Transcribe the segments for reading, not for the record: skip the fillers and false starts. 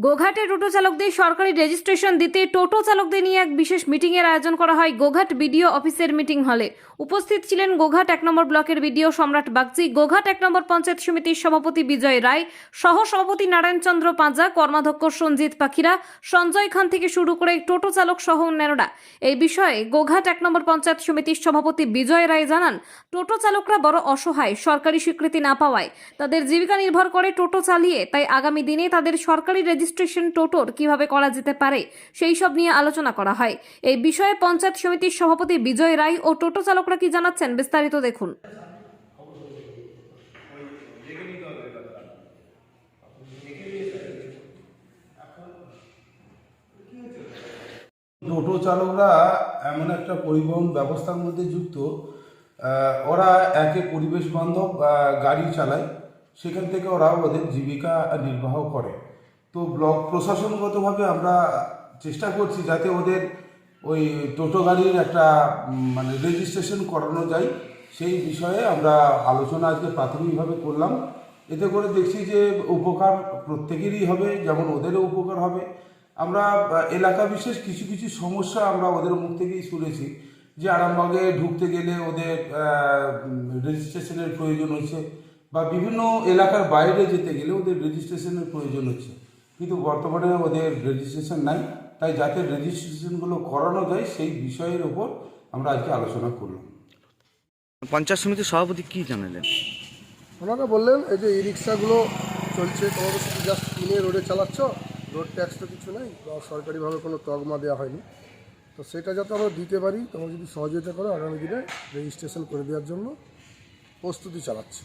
গোঘাটে টোটো চালকদের সরকারি রেজিস্ট্রেশন দিতে টোটো চালকদের নিয়ে এক বিশেষ মিটিংয়ের আয়োজন করা হয় গোঘাট বিডিও অফিসের মিটিং হলে। উপস্থিত ছিলেন গোঘাট 1 নম্বর ব্লকের বিডিও সম্রাট বাগচি, গোঘাট 1 নম্বর পঞ্চায়েত সমিতির সভাপতি বিজয় রায়, সহ সভাপতি নারায়ণ চন্দ্র পাঁজা, কর্মাধ্যক্ষ সঞ্জিত পাখিরা, সঞ্জয় খান থেকে শুরু করে টোটো চালক সহ অন্যান্যরা। এই বিষয়ে গোঘাট 1 নম্বর পঞ্চায়েত সমিতির সভাপতি বিজয় রায় জানান, টোটো চালকরা বড় অসহায়, সরকারি স্বীকৃতি না পাওয়ায় তাদের জীবিকা নির্ভর করে টোটো চালিয়ে। তাই আগামী দিনে তাদের সরকারি রেজিস্ট্রেশন টোটোর কিভাবে করা যেতে পারে সেই সব নিয়ে আলোচনা করা হয়। এই বিষয়ে পঞ্চায়েত সমিতির সভাপতি বিজয় রায় ও টোটো চালকরা কি জানাচ্ছেন বিস্তারিত দেখুন। টোটো চালকরা এমন একটা পরিবহন ব্যবস্থার মধ্যে যুক্ত, ওরা একে পরিবেশ বান্ধব গাড়ি চালায়, সেখান থেকে ওরা ওদের জীবিকা নির্বাহ করে। তো ব্লক প্রশাসনগতভাবে আমরা চেষ্টা করছি যাতে ওদের ওই টোটো গাড়ির একটা রেজিস্ট্রেশন করানো যায়, সেই বিষয়ে আমরা আলোচনা আজকে প্রাথমিকভাবে করলাম। এতে করে দেখছি যে উপকার প্রত্যেকেরই হবে, যেমন ওদেরও উপকার হবে। আমরা এলাকা বিশেষ কিছু কিছু সমস্যা আমরা ওদের মুখ থেকেই শুনেছি যে আরামবাগে ঢুকতে গেলে ওদের রেজিস্ট্রেশনের প্রয়োজন হচ্ছে, বা বিভিন্ন এলাকার বাইরে যেতে গেলে ওদের রেজিস্ট্রেশনের প্রয়োজন হচ্ছে, কিন্তু বর্তমানে ওদের রেজিস্ট্রেশন নাই। তাই যাতে রেজিস্ট্রেশনগুলো করানো যায় সেই বিষয়ের ওপর আমরা আজকে আলোচনা করলাম। পঞ্চায়েত সমিতির সভাপতি কি জানালেন? ওনারা বললেন এই যে ই রিক্সাগুলো চলছে, তোমাদের শুধু জাস্ট কিনে রোডে চালাচ্ছ, রোড ট্যাক্স তো কিছু নেই বা সরকারিভাবে কোনো তকমা দেওয়া হয়নি, তো সেটা যাতে আমরা দিতে পারি, তোমরা যদি সহযোগিতা করো আগামী দিনে রেজিস্ট্রেশন করে দেওয়ার জন্য প্রস্তুতি চালাচ্ছি।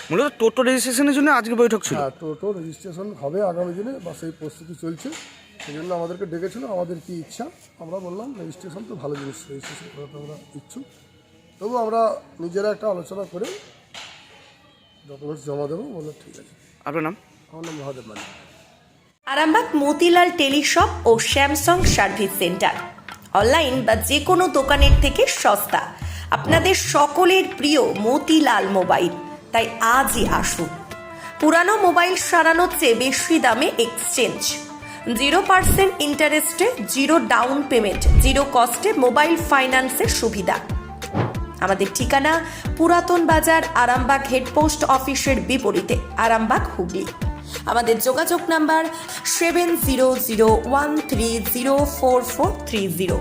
মূলত টোটো রেজিস্ট্রেশনের জন্য আজকে বৈঠক ছিল। হ্যাঁ, টোটো রেজিস্ট্রেশন হবে আগামী দিনে, বা সেই প্রস্তুতি চলছে। সেই জন্য আমাদেরকে ডেকেছিল, আমাদের কি ইচ্ছা, আমরা বললাম রেজিস্ট্রেশন তো ভালো জিনিস, রেজিস্ট্রেশন করাতে আমরা ইচ্ছুক। তবু আমরা নিজেরা একটা আলোচনা করে ডকুমেন্টস জমা দেবো। বললো ঠিক আছে। আপনার নাম? আমার নাম মহাদেব মালিক। আরামবাগ মতিলাল টেলিশপ ও স্যামসাং সার্ভিস সেন্টার, অনলাইন বা যে কোনো দোকানের থেকে সস্তা। আপনাদের সকলের প্রিয় মতিলাল মোবাইল, তাই আজই আসুন। পুরানো মোবাইল সারানোর চেয়ে বেশি দামে এক্সচেঞ্জ, 0% ইন্টারেস্টে, 0 ডাউন পেমেন্ট, 0 কস্টে মোবাইল ফাইন্যান্সের সুবিধা। আমাদের ঠিকানা পুরাতন বাজার, আরামবাগ হেডপোস্ট অফিসের বিপরীতে, আরামবাগ, হুগলি। আমাদের যোগাযোগ নাম্বার 7001304430।